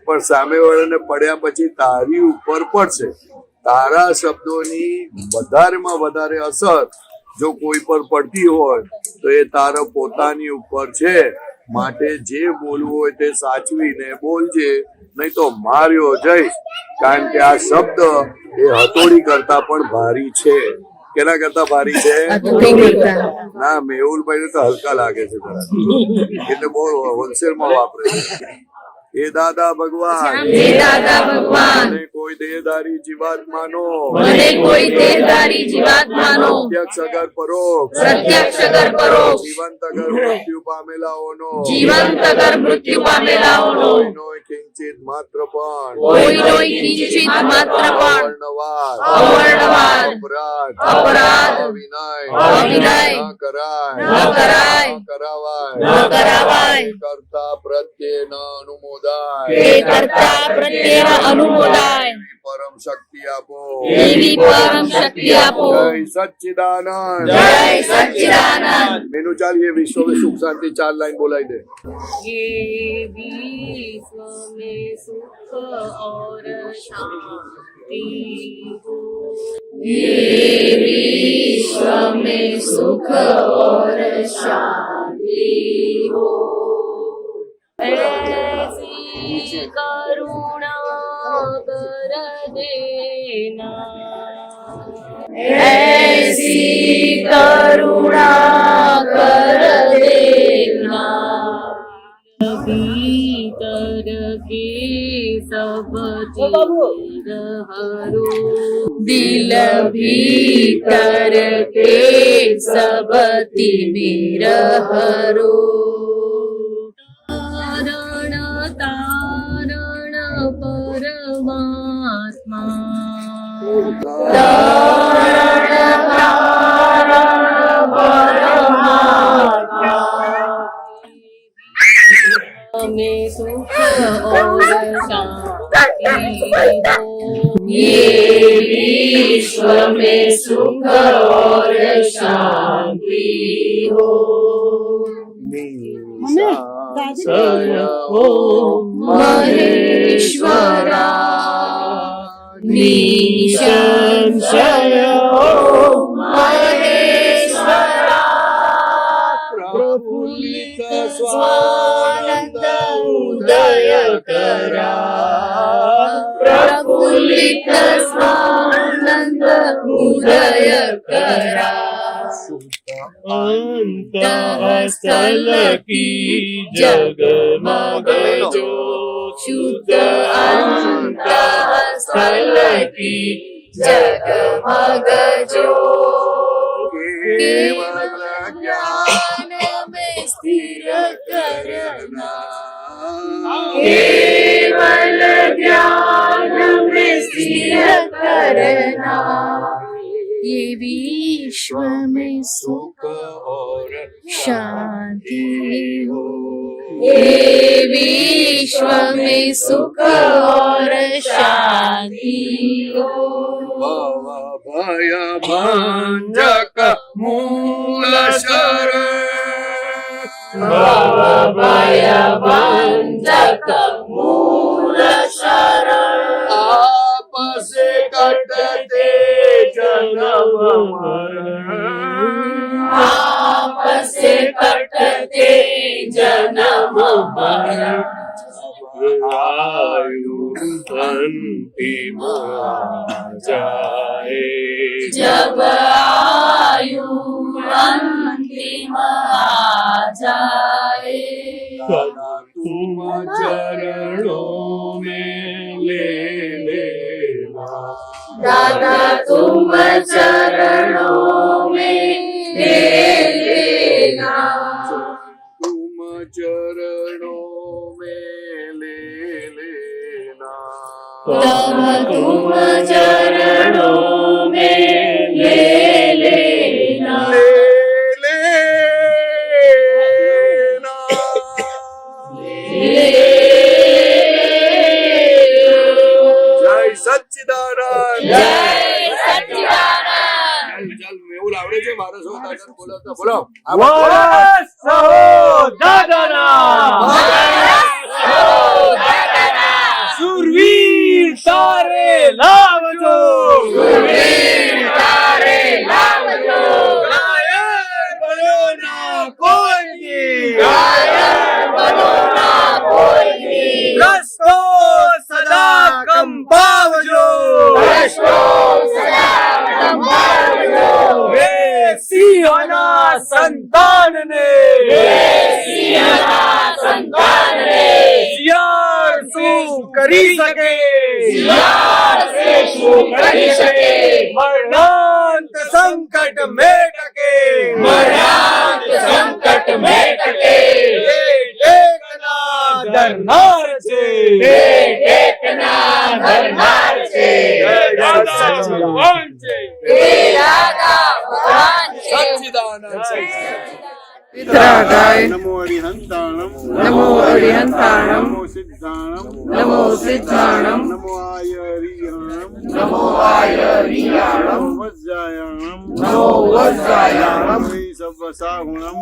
પણ સામેવાળાને પડ્યા પછી તારી ઉપર પડશે. તારા શબ્દોની વધારેમાં વધારે અસર જો કોઈ પર પડતી હોય તો એ તારા પોતાની ઉપર છે. માટે જે બોલવું હોય તે સાચવીને બોલજે, નહીં તો માર્યો જઈશ. કારણ કે આ શબ્દ એ હથોડી કરતા પણ ભારી છે. કેના કરતા ભારી છે? ના, મેહુલભાઈ તો હલકા લાગે છે જરા, એટલે બહુ હોલસેલમાં વાપરે છે. હે દાદા ભગવાન, હે દાદા ભગવાન, મને કોઈ દેહધારી જીવાત્માનો પ્રત્યક્ષ અગર પરોક્ષ જીવંત અગર મૃત્યુ પામેલાઓનો કોઈનો કિંચિત માત્ર પણ અવર્ણવાદ અપરાધ અવિનય ન કરાવાય કરતા પ્રત્યેના અનુમોદાય પરમ શક્તિ આપો જય સચ્ચિદાનંદ. મેનુ ચાલ ये विश्व में सुख शांति 4 लाइन बोलाई दे. ये विश्व में सुख और शांति हो, ये विश्व में सुख और शांति हो, ऐसी करुणा कर देना, ऐसी करुणा कर देना, भीतर के सब चीर हरो, दिल भीतर के सब तिमिर हरो, तारण तारण परमात्मा, तारण तारण परमात्मा, में सुख और शांति हो, ये विश्व में सुख और शांति हो, संशय हो महेश्वरा, निसंशय हो महेश्वरा, प्रफुल्लित स्वानंद उदय करा, प्रफुल्लित स्वानंद उदय करा, अंतःस्थल की जगमग जो, शुद्ध अंतःस्थल की जगमग जो, केवल ज्ञान में स्थिर करना, केवल ज्ञान में स्थिर करना, ये विश्व में सुख और शांति हो, ये विश्व में सुख और शांति हो, भय भंजक मूल शरण, भय भंजक मूल शरण, आपस कटते जन्म मरण, आपस कटते जन्म मरण, आयु अंतिम जाए, जब आयु अंतिम आ जाए, तुम चरणों में ले दादा तुम चरणों में ले लेना, तुम चरणों में ले लेना, तुम चरणों में ले लेना, ले लेना। जय सच्चिदानंद, जय सच्चिदानंद। ચાલ મેહુલ આવડે છે મારા સૌ દાદા બોલાવતા બોલો સુરવીર તારે લાવજો, તારે લાવજો, કાયર બનો ના કોઈ, બનો ના કોઈ, રસ્તો સદા કંપાવજો, રે સિંહના સંતાનને, શિયાળ શું કરી શકે, મરણાંત સંકટ મેટકે, ટેકના ધરનાર છે, દાદા ભગવાન છે, નમો અરિહંતાણમ, નમો સિદ્ધાણમ, નમો આયરિયાણમ, નમો વજ્જાયાણમ, લોય સવ્વ સાહુણમ,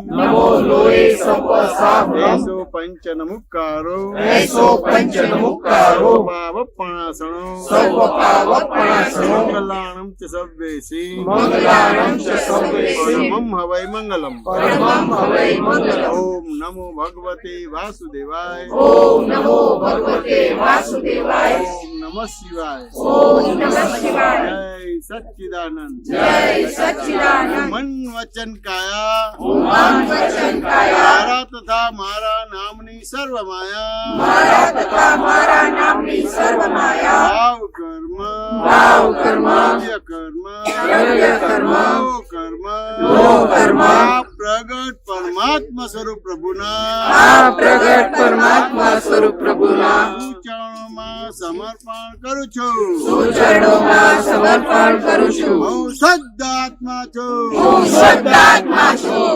એસો પંચનમુક્કારો, પાવપણાસણો, મંગલાણમ ચ સવ્વેસી, પરમં હવૈ મંગલમ, ઓમ નમો ભગવતે વાસુદેવાય, ઓમ નમઃ શિવાય, જય સચ્ચિદાનંદ, મન વચન કાયા, મારા તથા મારા નામની સર્વ માયા, ભાવ કર્મ, નો કર્મ, આ પ્રગટ પરમાત્મા સ્વરૂપ પ્રભુના સૂચનોમાં સમર્પણ કરું છું, હું શુદ્ધાત્મા છું,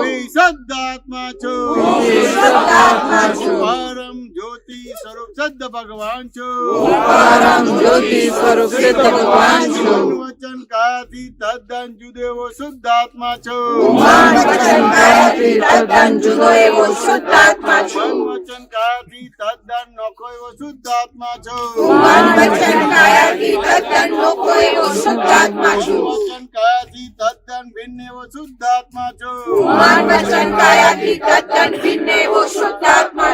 વિશુદ્ધાત્મા છું, પરમ જ્યોતિ સ્વરૂપ શુદ્ધ ભગવાન છું, વચન કાયાથી તદ્દન જુદો એવો શુદ્ધાત્મા છું, મન વચન કાયાથી તદ્દન નોખો એવો શુદ્ધાત્મા છું, મન વચન કાયાથી તદ્દન ભિન્ન એવો શુદ્ધાત્મા છું,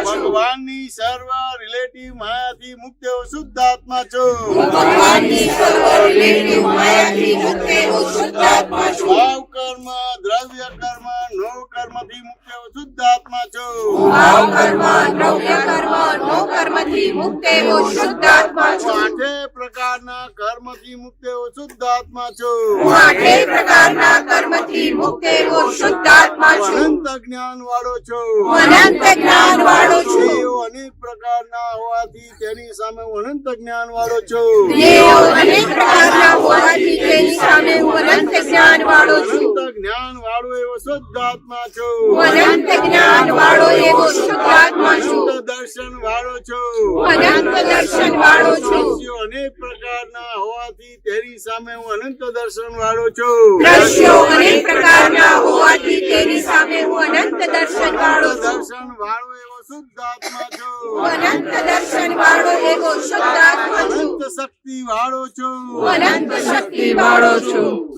ભગવાનની સર્વ રિલેટિવ માયાથી મુક્ત એવો શુદ્ધાત્મા છું, ભાવ કર્મ, દ્રવ્ય કર્મ, નો કર્મથી મુક્ત એવો શુદ્ધાત્મા છું, આઠે પ્રકારના કર્મથી મુક્ત એવો શુદ્ધાત્મા છું, અનંત જ્ઞાન વાળો છું, દેવો અનેક પ્રકારના હોવાથી તેની સામે હું અનંત જ્ઞાન વાળો છું, અનંત જ્ઞાન વાળો એવો શુદ્ધાત્મા છું, અનંત દર્શન વાળો છું, દ્રશ્યો અનેક પ્રકારના હોવાથી તેની સામે હું અનંત દર્શન વાળો છું, દર્શન વાળો એવો શુદ્ધાત્મા છું, અનંત શક્તિ વાળો છું,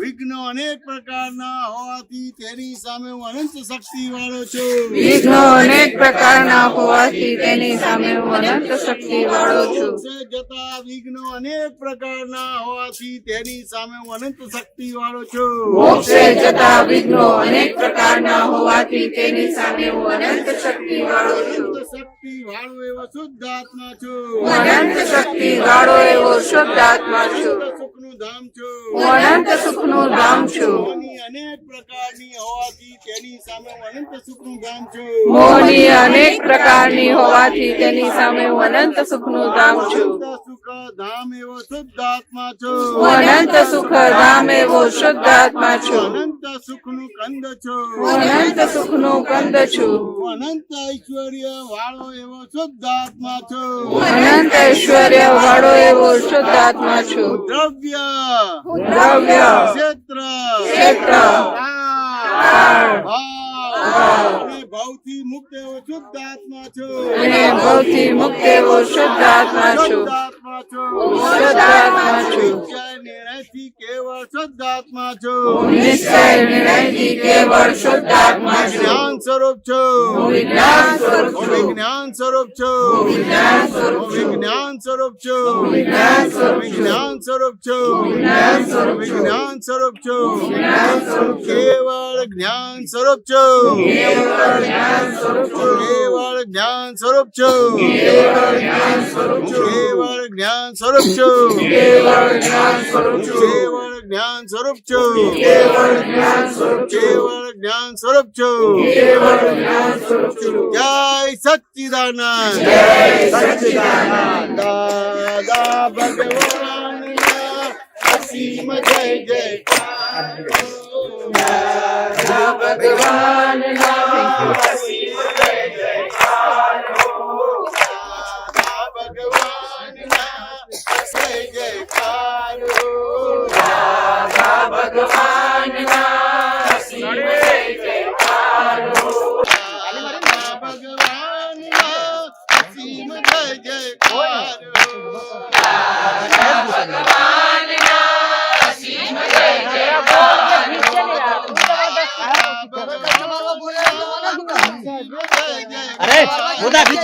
વિઘ્નો અનેક પ્રકારના હોવાથી તેની સામે હું અનંત શક્તિ વાળો છું, જતા વિઘ્નો અનેક પ્રકારના હોવાથી તેની સામે હું અનંત શક્તિ વાળો છું, શક્તિ વાળો એવો શુદ્ધાત્મા છું, સુખનો ધામ છું હું અનંત સુખનું ધામ છું મોહની અનેક પ્રકારની હોવાથી તેની સામે હું અનંત સુખનું ધામ છું મોહની અનેક પ્રકારની હોવાથી તેની સામે હું અનંત સુખનું ધામ છું અનંત સુખ ધામ એવો શુદ્ધ આત્મા છું હું અનંત સુખ ધામ એવો શુદ્ધ આત્મા છું અનંત સુખનું કંદ છું હું અનંત સુખનું કંદ છું હું અનંત ઐશ્વર્ય વાળો એવો શુદ્ધ આત્મા છું હું અનંત ઐશ્વર્ય વાળો એવો શુદ્ધ આત્મા છું દ્રવ્ય દ્રવ્ય ક્ષેત્ર ક્ષેત્ર કાળ, ભાવ અને ભાવથી મુક્ત એવો શુદ્ધ આત્મા છું અને ભવથી મુક્ત એવો શુદ્ધ આત્મા છું શુદ્ધ આત્મા છું શુદ્ધ આત્મા છું નિશ્ચય નિર્ણયથી કેવળ શુદ્ધ આત્મા છું નિશ્ચય નિર્ણયથી કેવળ શુદ્ધ આત્મા છું જ્ઞાન સ્વરૂપ છું વિજ્ઞાન સ્વરૂપ છું વિજ્ઞાન સ્વરૂપ છું વિજ્ઞાન સ્વરૂપ છું વિજ્ઞાન સ્વરૂપ છું વિજ્ઞાન સ્વરૂપ છું વિજ્ઞાન સ્વરૂપ છું વિજ્ઞાન સ્વરૂપ છું વિજ્ઞાન સ્વરૂપ છું વિજ્ઞાન સ્વરૂપ છું કેવળ જ્ઞાન સ્વરૂપ છું કેવળ જ્ઞાન સ્વરૂપ છું કેવળ જ્ઞાન સ્વરૂપ છું કેવળ જ્ઞાન સ્વરૂપ છું કેવળ જ્ઞાન સ્વરૂપ છું કેવળ જ્ઞાન સ્વરૂપ છું કેવળ જ્ઞાન સ્વરૂપ છું કેવળ જ્ઞાન સ્વરૂપ છું કેવળ જ્ઞાન સ્વરૂપ છું કેવળ જ્ઞાન સ્વરૂપ છું જય સચ્ચિદાનંદ જય સચ્ચિદાનંદ દાદા ભગવાન અસીમ જય જયકાર દાદા ભગવાનના અસીમ જય જયકાર દાદા ભગવાનના જય જયકાર દાદા ભગવાનના અસીમ જય જયકાર દાદા ભગવાનના અસીમ જય જયકાર અરે બોધા ખીચ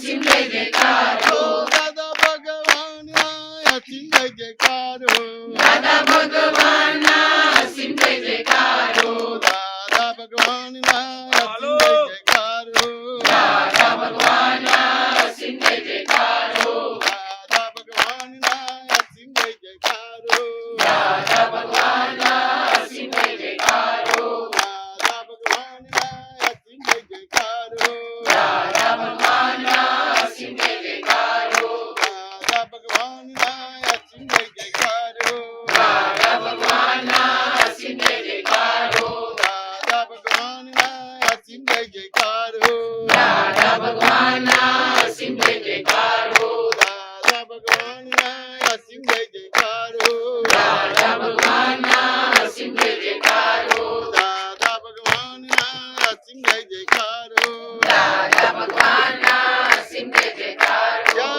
અસીમ જય જયકાર હો દાદા ભગવાનના અસીમ જય જયકાર હો દાદા ભગવાનના અસીમ જય જયકાર હો દાદા ભગવાનના અસીમ જય જયકાર હો દાદા ભગવાનના અસીમ જય જયકાર હો દાદા ભગવાનના અસીમ જય જયકાર હો દાદા ભગવાનના અસીમ જય જયકાર હો દાદા ભગવાનના અસીમ જય જયકાર હો દાદા ભગવાનના અસીમ જય જયકાર હો દાદા ભગવાનના અસીમ જય જયકાર હો દાદા ભગવાનના અસીમ જય જયકાર હો દાદા ભગવાનના અસીમ જય જયકાર હો દાદા ભગવાનના અસીમ જય જયકાર હો દાદા ભગવાનના અસીમ જય જયકાર હો દાદા ભગવાનના અસીમ જય જયકાર હો દાદા ભગવાનના અસીમ જય જયકાર હો દાદા ભગવાનના અસીમ જય જયકાર હો જય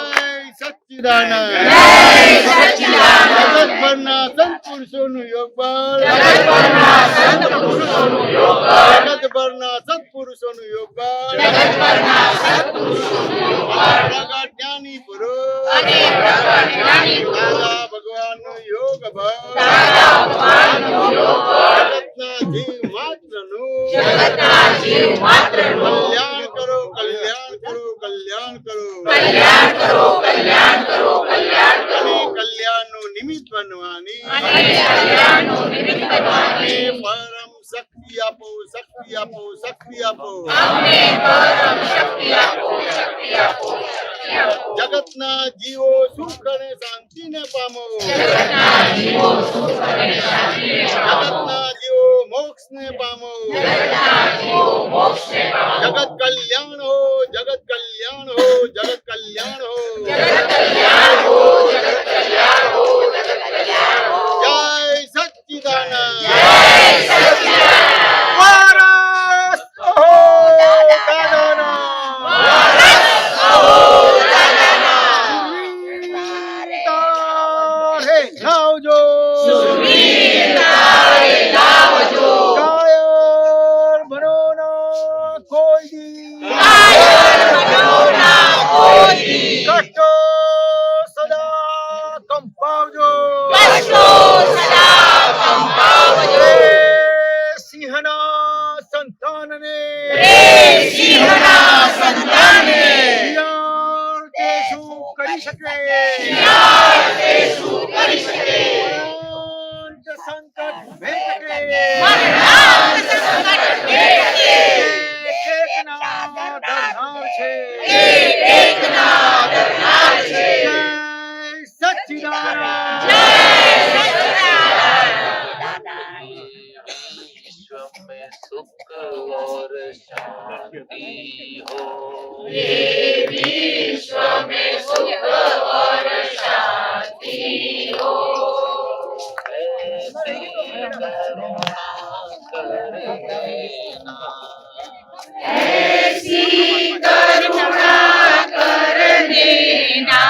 સચ્ચિદાનંદ જય સચ્ચિદાનંદ જગતભરના સંત પુરુષોનું યોગ બળ જગતભરના સંત પુરુષોનું યોગ બળ જગતભરના સત્પુરુષોનું યોગ બળ જગતભરના સત્પુરુષોનું યોગ બળ પ્રગટ જ્ઞાની પુરુષ અને પ્રગટ જ્ઞાની પુરુષ દાદા ભગવાનનું યોગ બળ દાદા ભગવાનનું યોગ બળ જગતના જીવ માત્રનું જગતના જીવ માત્રનું કલ્યાણ કરો કલ્યાણ કરો કલ્યાણ કરો કલ્યાણ કરો કલ્યાણ કરો કલ્યાણ કરો અને કલ્યાણનું નિમિત્ત બનવાની અને કલ્યાણનું નિમિત્ત બનવાની પરમ શક્તિ આપો શક્તિ આપો શક્તિ આપો અમને પરમ શક્તિ આપો શક્તિ આપો શક્તિ આપો જગતના જીવો સુખ અને શાંતિને પામો જગતના જીવો સુખ અને શાંતિને પામો જગતના જીવો મોક્ષને પામો જગતના જીવો મોક્ષને પામો જગત કલ્યાણ હો જગત કલ્યાણ હો જગત કલ્યાણ હો જગત કલ્યાણ હો જગત કલ્યાણ હો જગત કલ્યાણ હો જય સચ્ચિદાનંદ જય સચ્ચિદાનંદ વારસ હો દાદાના તારે લાવજો સુરવીર તારે લાવજો કાયર બનોના કોઈ દી કાયર બનોના કોઈ દી કષ્ટો સદા કંપાવજો કષ્ટો સદા કંપાવજો સિંહના સંતાનને રે સિંહના સંતાને શિયાળ તે શું કરી શકે શિયાળ તે શું કરી શકે મરણાંત સંકટ ભેટકે મરણાંત સંકટ ભેટકે એકના ધરનાર છે એકના ધરનાર છે જય સચ્ચિદાનંદ જય સચ્ચિદાનંદ विश्व में सुख और शांति हो ये विश्व में सुख और शांति हो ऐसी करुणा कर देना ऐसी करुणा कर देना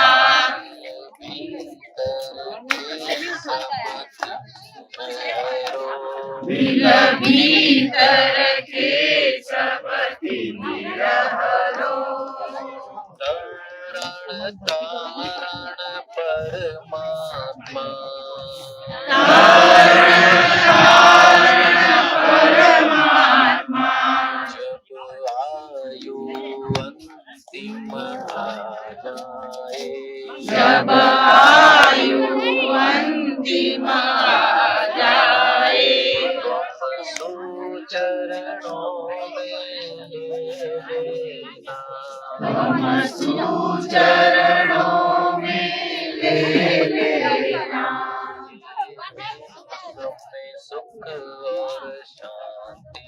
भीतर के सबती रहलो तरण तारण परमात्मा परमात्मा जब आयु अंतिम आ जाए जब आयु अंतिम आ जाए चरणों में ले लेना हम चरणों में ले लेना में सुख और शांति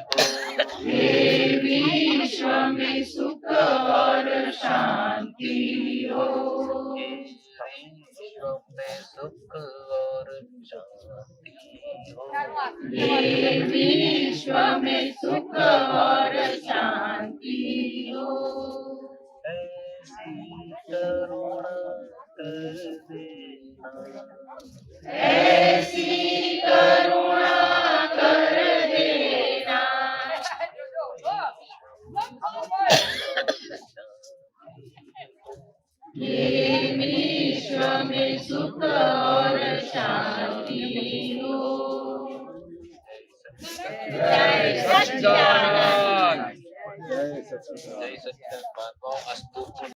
हो ये विश्व में सुख और शांति हो विश्व में सुख और शांति हो ये विश्व में सुख और शांति हो ऐसी करुणा कर देना ऐसी करुणा कर देना विश्व में सुख और शांति हो। जय सच्चिदानंद। जय सच्चिदानंद। अस्तु।